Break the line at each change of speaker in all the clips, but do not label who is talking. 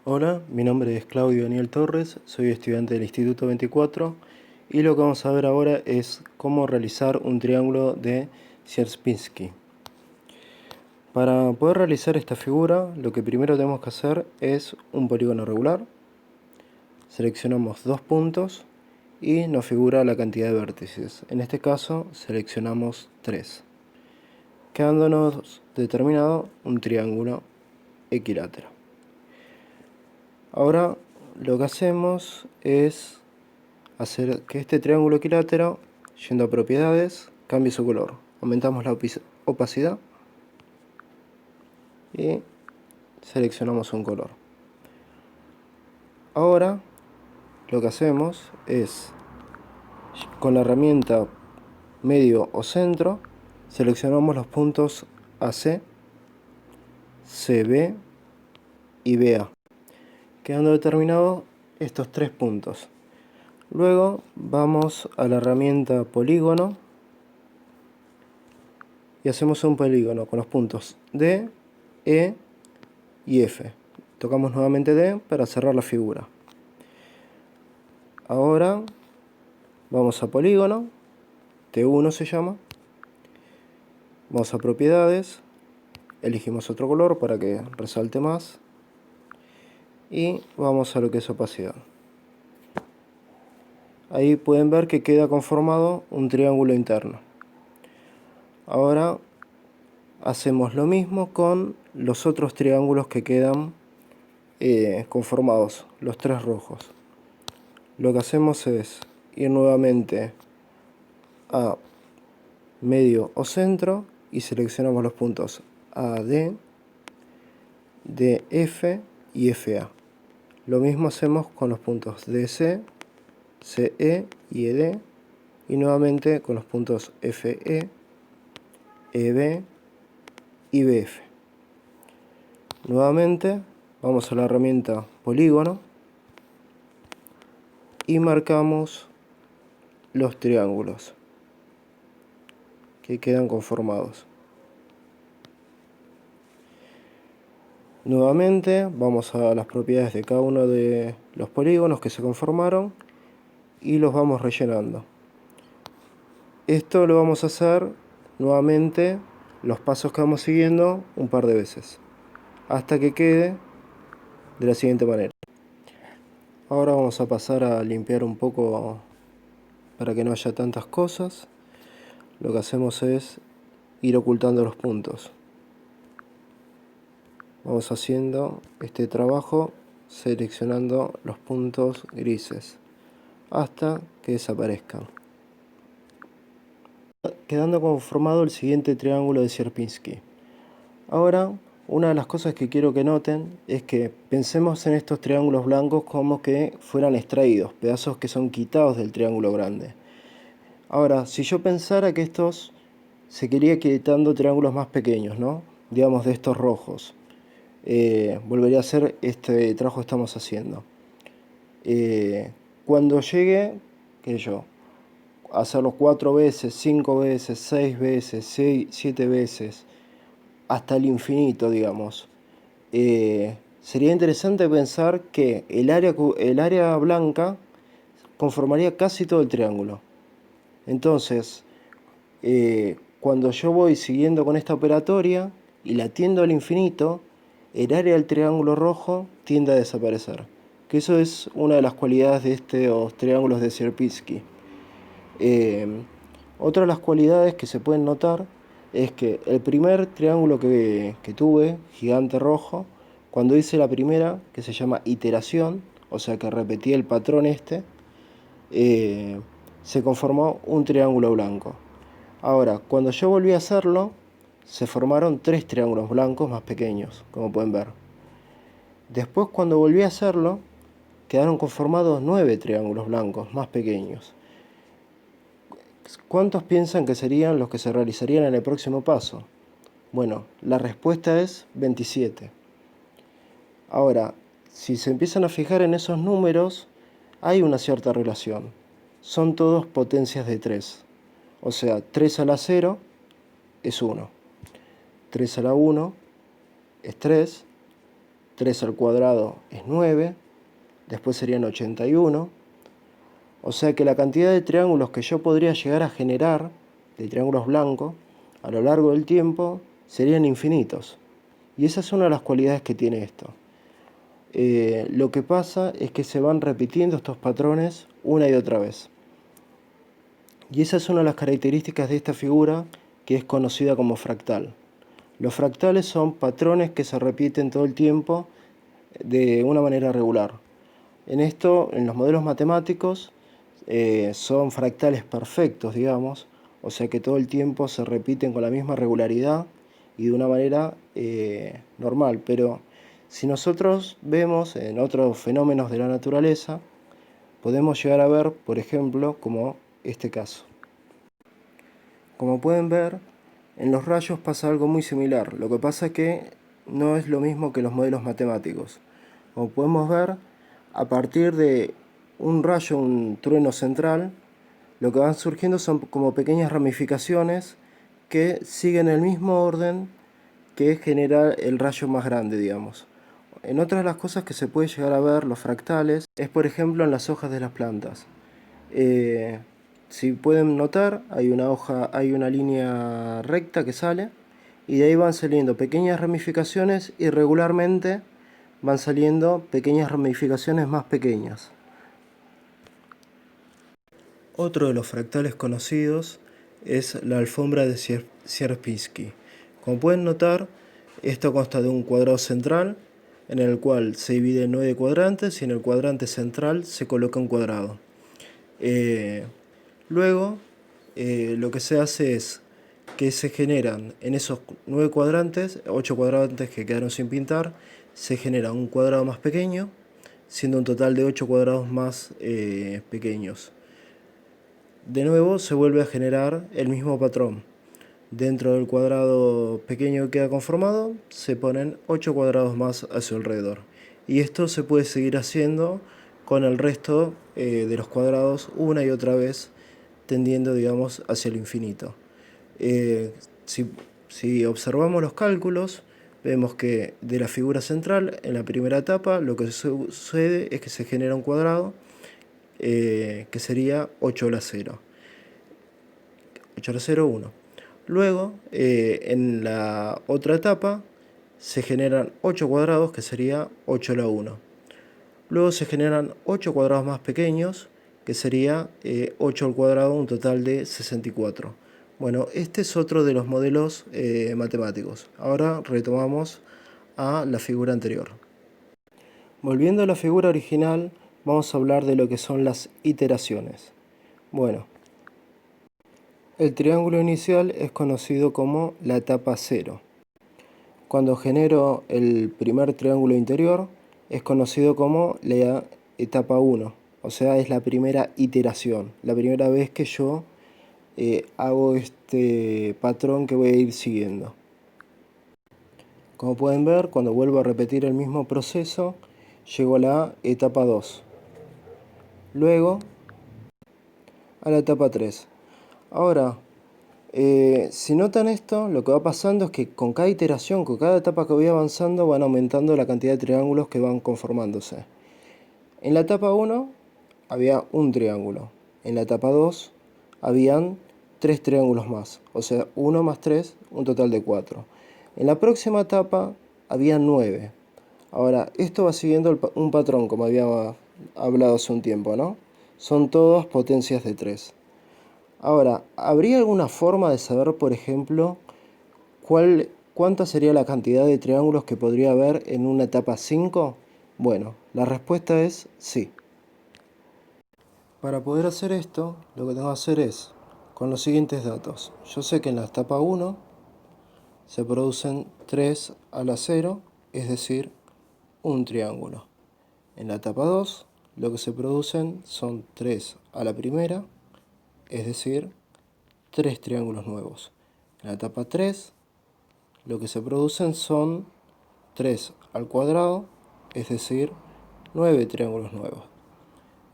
Hola, mi nombre es Claudio Daniel Torres, soy estudiante del Instituto 24 y lo que vamos a ver ahora es cómo realizar un triángulo de Sierpinski. Para poder realizar esta figura, lo que primero tenemos que hacer es un polígono regular. Seleccionamos dos puntos y nos figura la cantidad de vértices. En este caso seleccionamos 3, quedándonos determinado un triángulo equilátero. Ahora lo que hacemos es hacer que este triángulo equilátero, yendo a propiedades, cambie su color. Aumentamos la opacidad y seleccionamos un color. Ahora lo que hacemos es, con la herramienta medio o centro, seleccionamos los puntos AC, CB y BA, quedando determinados estos 3 puntos. Luego vamos a la herramienta polígono y hacemos un polígono con los puntos D, E y F. Tocamos nuevamente D para cerrar la figura. Ahora vamos a polígono, T1 se llama. Vamos a propiedades, elegimos otro color para que resalte más. Y vamos a lo que es opacidad. Ahí pueden ver que queda conformado un triángulo interno. Ahora hacemos lo mismo con los otros triángulos que quedan conformados, los 3 rojos. Lo que hacemos es ir nuevamente a medio o centro y seleccionamos los puntos AD, DF y FA. Lo mismo hacemos con los puntos DC, CE y ED, y nuevamente con los puntos FE, EB y BF. Nuevamente vamos a la herramienta polígono y marcamos los triángulos que quedan conformados. Nuevamente vamos a las propiedades de cada uno de los polígonos que se conformaron y los vamos rellenando. Esto lo vamos a hacer nuevamente, los pasos que vamos siguiendo, un par de veces, hasta que quede de la siguiente manera. Ahora vamos a pasar a limpiar un poco para que no haya tantas cosas. Lo que hacemos es ir ocultando los puntos. Vamos haciendo este trabajo seleccionando los puntos grises hasta que desaparezcan, quedando conformado el siguiente triángulo de Sierpinski. Ahora, una de las cosas que quiero que noten es que pensemos en estos triángulos blancos como que fueran extraídos, pedazos que son quitados del triángulo grande. Ahora, si yo pensara que estos se quería quitando triángulos más pequeños, ¿no? Digamos de estos rojos. Volvería a hacer este trabajo que estamos haciendo. Cuando llegue, qué sé yo, a hacerlo 4 veces, 5 veces, 6 veces, 7 veces, hasta el infinito, digamos. Sería interesante pensar que el área blanca conformaría casi todo el triángulo. Entonces, cuando yo voy siguiendo con esta operatoria y la tiendo al infinito, el área del triángulo rojo tiende a desaparecer. Que eso es una de las cualidades de estos triángulos de Sierpinski. Otra de las cualidades que se pueden notar es que el primer triángulo que tuve, gigante rojo, cuando hice la primera, que se llama iteración, o sea que repetí el patrón se conformó un triángulo blanco. Ahora, cuando yo volví a hacerlo, se formaron 3 triángulos blancos más pequeños, como pueden ver. Después, cuando volví a hacerlo, quedaron conformados 9 triángulos blancos más pequeños. ¿Cuántos piensan que serían los que se realizarían en el próximo paso? Bueno, la respuesta es 27. Ahora, si se empiezan a fijar en esos números, hay una cierta relación. Son todos potencias de 3. O sea, 3 a la 0 es 1. 3 a la 1 es 3. 3 al cuadrado es 9, después serían 81. O sea que la cantidad de triángulos que yo podría llegar a generar, de triángulos blancos, a lo largo del tiempo, serían infinitos. Y esa es una de las cualidades que tiene esto. Lo que pasa es que se van repitiendo estos patrones una y otra vez. Y esa es una de las características de esta figura, que es conocida como fractal. Los fractales son patrones que se repiten todo el tiempo de una manera regular. En los modelos matemáticos, son fractales perfectos, digamos, o sea que todo el tiempo se repiten con la misma regularidad y de una manera normal. Pero si nosotros vemos en otros fenómenos de la naturaleza, podemos llegar a ver, por ejemplo, como este caso. Como pueden ver, en los rayos pasa algo muy similar. Lo que pasa es que no es lo mismo que los modelos matemáticos. Como podemos ver, a partir de un rayo, un trueno central, lo que van surgiendo son como pequeñas ramificaciones que siguen el mismo orden que genera el rayo más grande, digamos. En otras de las cosas que se puede llegar a ver, los fractales, es por ejemplo en las hojas de las plantas. Si pueden notar, hay una línea recta que sale y de ahí van saliendo pequeñas ramificaciones y regularmente van saliendo pequeñas ramificaciones más pequeñas. Otro de los fractales conocidos es la alfombra de Sierpinski. Como pueden notar, esto consta de un cuadrado central en el cual se divide en 9 cuadrantes y en el cuadrante central se coloca un cuadrado. Luego, lo que se hace es que se generan en esos 9 cuadrantes, 8 cuadrantes que quedaron sin pintar, se genera un cuadrado más pequeño, siendo un total de 8 cuadrados más pequeños. De nuevo se vuelve a generar el mismo patrón. Dentro del cuadrado pequeño que queda conformado, se ponen 8 cuadrados más a su alrededor. Y esto se puede seguir haciendo con el resto de los cuadrados una y otra vez, tendiendo, digamos, hacia el infinito. Si observamos los cálculos, vemos que de la figura central, en la primera etapa, lo que sucede es que se genera un cuadrado que sería 8 a la 0. 8 a la 0, 1. Luego, en la otra etapa, se generan 8 cuadrados, que sería 8 a la 1. Luego se generan 8 cuadrados más pequeños, que sería 8 al cuadrado, un total de 64. Bueno, este es otro de los modelos matemáticos. Ahora retomamos a la figura anterior. Volviendo a la figura original, vamos a hablar de lo que son las iteraciones. Bueno, el triángulo inicial es conocido como la etapa 0. Cuando genero el primer triángulo interior, es conocido como la etapa 1. O sea, es la primera iteración, la primera vez que yo hago este patrón que voy a ir siguiendo. Como pueden ver, cuando vuelvo a repetir el mismo proceso, llego a la etapa 2. Luego, a la etapa 3. Ahora, si notan esto, lo que va pasando es que con cada iteración, con cada etapa que voy avanzando, van aumentando la cantidad de triángulos que van conformándose. En la etapa 1 había un triángulo. En la etapa 2 habían 3 triángulos más. O sea, 1 más 3, un total de 4. En la próxima etapa había 9. Ahora, esto va siguiendo un patrón, como había hablado hace un tiempo, ¿no? Son todas potencias de 3. Ahora, ¿habría alguna forma de saber, por ejemplo, cuánta sería la cantidad de triángulos que podría haber en una etapa 5? Bueno, la respuesta es sí. Para poder hacer esto, lo que tengo que hacer es, con los siguientes datos. Yo sé que en la etapa 1 se producen 3 a la 0, es decir, un triángulo. En la etapa 2, lo que se producen son 3 a la primera, es decir, 3 triángulos nuevos. En la etapa 3, lo que se producen son 3 al cuadrado, es decir, 9 triángulos nuevos.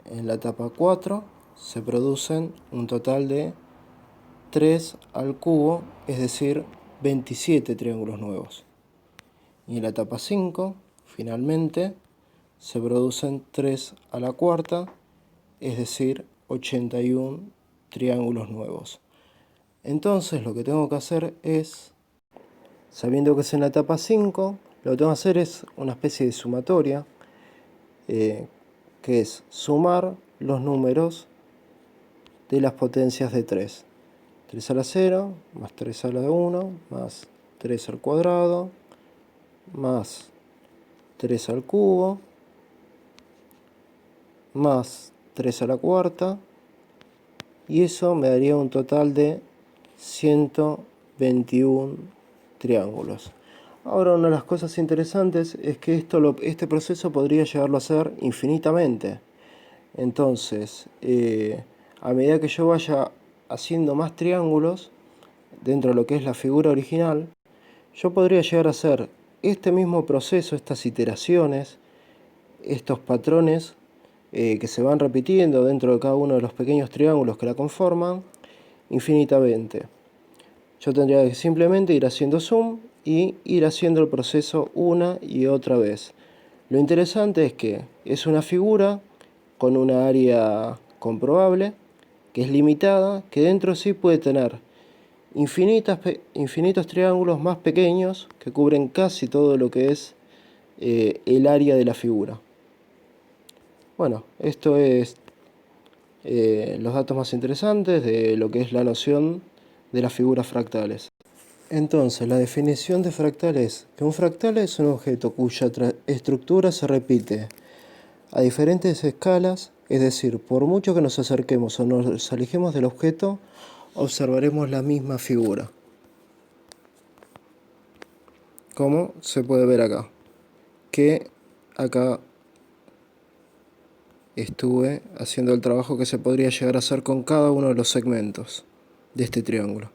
En la etapa 4 se producen un total de 3 al cubo, es decir, 27 triángulos nuevos. Y en la etapa 5 Finalmente, se producen 3 a la cuarta, es decir, 81 triángulos nuevos. Entonces lo que tengo que hacer es, sabiendo que es en la etapa 5, lo que tengo que hacer es una especie de sumatoria, que es sumar los números de las potencias de 3. 3 a la 0, más 3 a la 1, más 3 al cuadrado, más 3 al cubo, más 3 a la cuarta, y eso me daría un total de 121 triángulos. Ahora, una de las cosas interesantes es que este proceso podría llegarlo a hacer infinitamente. Entonces, a medida que yo vaya haciendo más triángulos dentro de lo que es la figura original, yo podría llegar a hacer este mismo proceso, estas iteraciones, estos patrones que se van repitiendo dentro de cada uno de los pequeños triángulos que la conforman, infinitamente. Yo tendría que simplemente ir haciendo zoom y ir haciendo el proceso una y otra vez. Lo interesante es que es una figura con una área comprobable, que es limitada, que dentro sí puede tener infinitos triángulos más pequeños que cubren casi todo lo que es el área de la figura. Bueno, esto es los datos más interesantes de lo que es la noción de las figuras fractales. Entonces, la definición de fractal es que un fractal es un objeto cuya estructura se repite a diferentes escalas, es decir, por mucho que nos acerquemos o nos alejemos del objeto, observaremos la misma figura, como se puede ver acá, que acá estuve haciendo el trabajo que se podría llegar a hacer con cada uno de los segmentos de este triángulo.